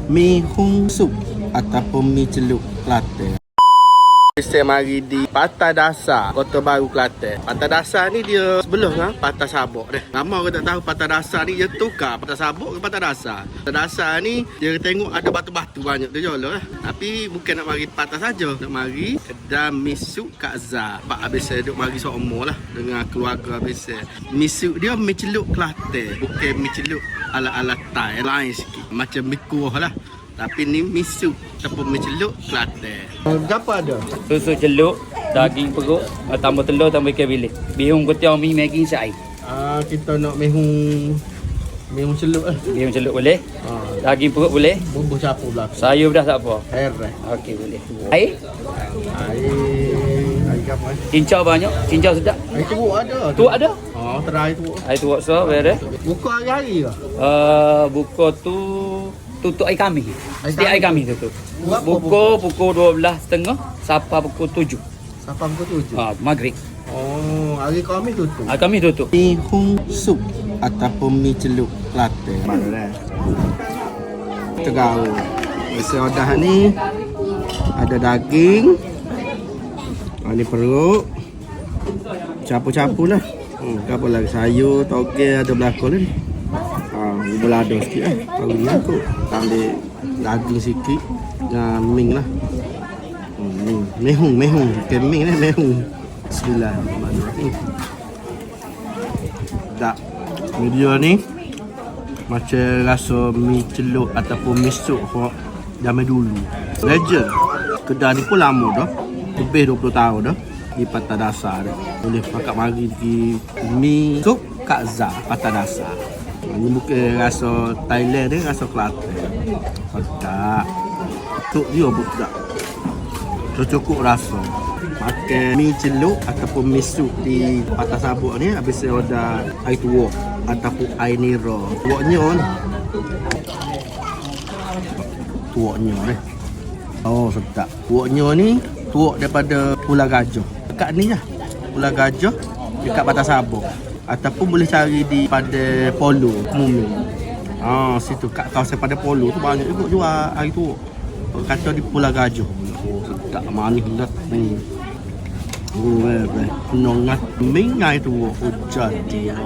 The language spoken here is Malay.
Mi hung sup ataupun mi celup Kelantan. Saya mari di Patah Dasar, Kota Baru, Kelantan. Patah Dasar ni dia sebelah dengan Patah Sabok dah. Lama orang tak tahu Patah Dasar ni dia tukar Patah Sabok ke Patah Dasar. Patah Dasar ni dia tengok ada batu-batu banyak tu je lah. Tapi bukan nak mari Patah saja, nak mari kedai Misuk Kak Zah. Pak habis saya duk mari seumur lah dengan keluarga habis saya. Misuk dia mi celup Kelantan, bukan mi celup ala-ala Thai lain sikit. Macam mi kuah lah. Tapi ni misuk ataupun mi celup Kelantan. Berapa ada? Susu celup, daging perut, tambah telur, tambah ikan bilis. Bihun kutia mi Maggi sai. Kita nak mihun celup lah. Bihun celup boleh. Daging perut boleh. Bumbu campur belakang. Sayur dah tak apa. Hereh. Okey boleh. Air? Air apa? Cincau banyak, cincau sedap. Air tuak ada. Tuak ada? Terai tuak. Air tuak so, beres. Buka hari-hari ke? Buka tu tutup air kami. Setiap air kami tutup. Buat Buka pukul 12.30 sampai pukul 7. Sampai pukul 7. Maghrib. Hari kami tutup. Air kami tutup. Mi hung sup ataupun mi celup Kelantan. Mana dah? Tegau. Biasa odah ni ada daging. Ni perut. Campur-campur lah. Apa lagi? Sayur, toge ada belakang ni. Belado sikit lah. Kalau ni aku ambil daging sikit dengan ming lah. Mehung. Bukan ming ni, mehung. Bismillahirrahmanirrahim. Tak. Video ni macam rasa mi celup ataupun mi sup zaman dulu. Legend. Kedai ni pun lama dah. Lebih 20 tahun dah. Di Patah Dasar dah. Boleh pakat mari di mi sup Kak Zah Patah Dasar. Ini bukan rasa Thailand ni, rasa Kelantan. Sedap. Tuk dia pun sedap. Cukup rasa. Makan mi celup ataupun mi sup di Patah Sabok ni, habis saya order air tuak ataupun air nira. Tuaknya ni. Tuaknya ni. Sedap. Tuaknya ni tuak daripada Pulau Gajah. Dekat ni lah. Pulau Gajah dekat Patah Sabok. Ataupun boleh cari di pada Polo Mumi. Situ kat kawasan pada Polo tu banyak juga jual air tu. Kata di Pulau Gajah. Sedap manis dah ni. Penuh dengan minyak tu. Hujan dia.